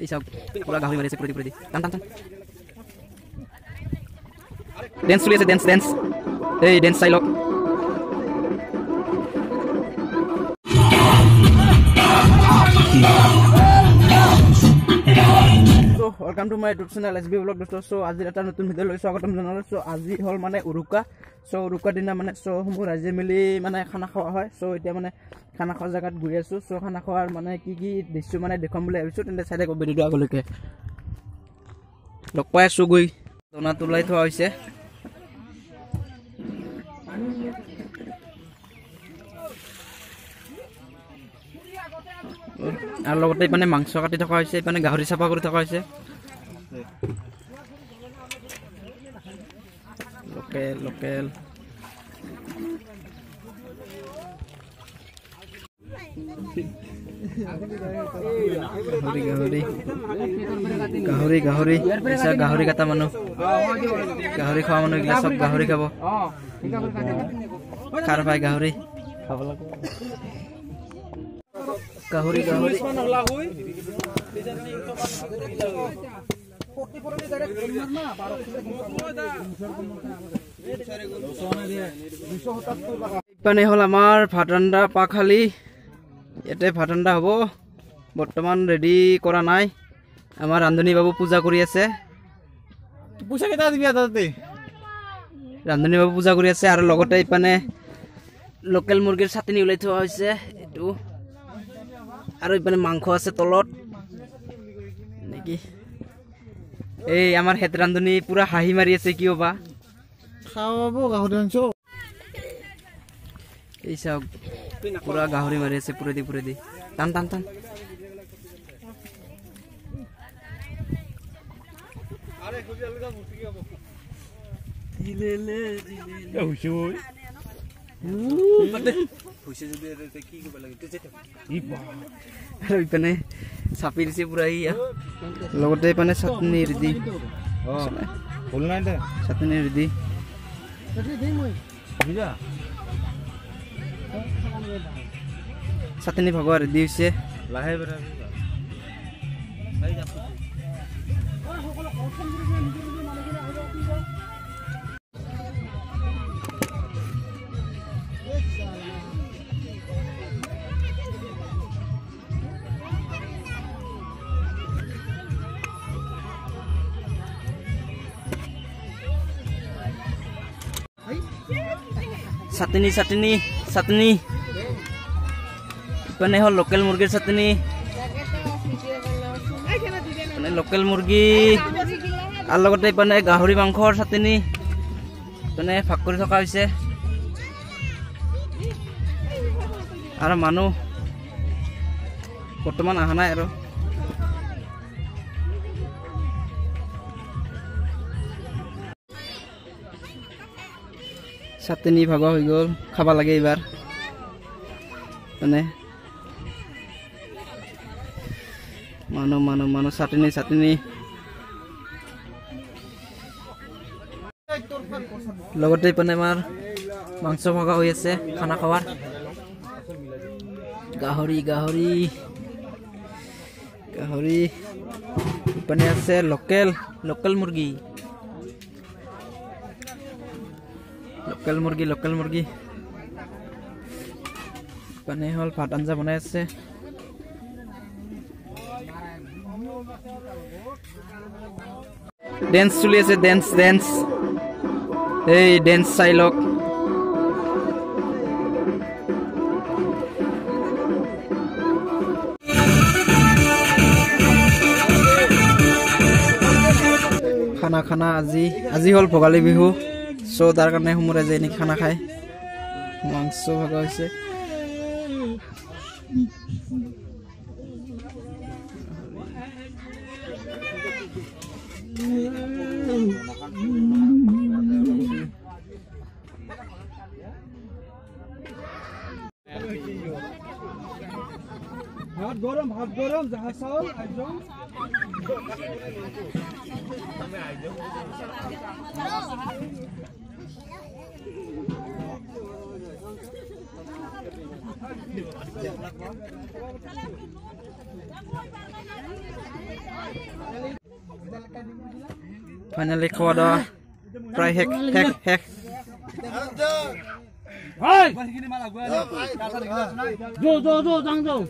এই সব পুরা গাহরি মারিছে পুরো দি টান টান টান ড্যান্স চলি আছে ড্যান্স এই ড্যান্স চাই লওক So welcome to my YouTube channel SB Vlog dosto. So আজি এটা নতুন ভিডিও লৈ স্বাগতম জনালো. So আজি হল মানে উৰুকা. So উৰুকা দিনা মানে so সমূহ ৰাইজে মিলি মানে খানা খোৱা হয়. So এতিয়া মানে খানা খোৱা জাগাত ঘূৰি আছো. So খানা খোৱাৰ মানে কি দৃশ্য মানে দেখাম বুলি ভাবিছো. তেন্তে চাই থাকক ভিডিওটো আগলৈকে. লগ পাই আছো গৈ দনা তুলাই থোৱা হৈছে. আৰ লগতে মানে মাংস কাটি থকা হৈছে মানে গাহৰি চাফা কৰি থকা হৈছে লোকেল গাহৰি এসা গাহৰি কাটা মানুহ গাহৰি খোৱা মানুহ গিলা সব গাহৰি খাব খাৰ পাই গাহৰি খাব লাগে গাহৰি পানে হল আমাৰ ভাত ৰান্ধা পাখালি ইয়াতে ভাত ৰান্ধা হ'ব বৰ্তমান ৰেডি কৰা নাই আমাৰ ৰান্ধনী বাবু পূজা কৰি আছে পূজা কেটা দিবি তাতে ৰান্ধনী বাবু পূজা কৰি আছে আৰু লগতে ইপানে লোকেল মুৰ্গীৰ চাটনি উলাই থোৱা হৈছে এটো আৰু ইপানে মাংস আছে তলত নেকি এই আমাৰ হেত ৰান্ধনী পুৰা হাঁহি মাৰি আছে কিয় বা খাওয়াবো গাহৰি মাংস এই সব পুরা গাহরি মারি আছে পুরে দি টান টান টান আরে খুবই আলগা মুরগি খাবো দিলে ওই খুশি যদি এতে কি করব লাগে তুই যেতে ই বা আর ওইখানে সাপি দিছে পুরা ইয়া লগতে পানে চাটনি রেডি ফুল নাই দে চাটনি রেডি দে মই বুঝা চাটনি ভগৱা ৰেডি হৈছে লাহে বেৰা চাটনি ইপানে হল লোকেল মুৰগিৰ চাটনি মানে লোকেল মুৰগি আৰ লগতে ইপানে গাহৰি মাংসৰ চাটনি মানে ভাগ কৰি থকা হৈছে আৰু মানুহ বৰ্তমান অহা নাই আৰু চাটনি ভাগ হৈ গ'ল খাব লাগে এইবাৰ মানে মানুহ চাটনি লগতে ইপানে আমাৰ মাংস ভগা হৈ আছে খানা খাৱাৰ গাহৰি ইপানে আছে লোকেল মুৰ্গী ইপানে হল ভাত আঞ্জা বনাই আছে ড্যান্স চলি আছে ড্যান্স এই ড্যান্স চাই লওক খানা আজি হল ভোগালী বিহু চ' তাৰ কাৰণে সমূহ ৰাইজে এনে খানা খায় মাংস ভগা হৈছে ভাত গৰম জাহা চাউল আইজং Finally খাওয়া দাওয়া প্ৰায় শেষ যাও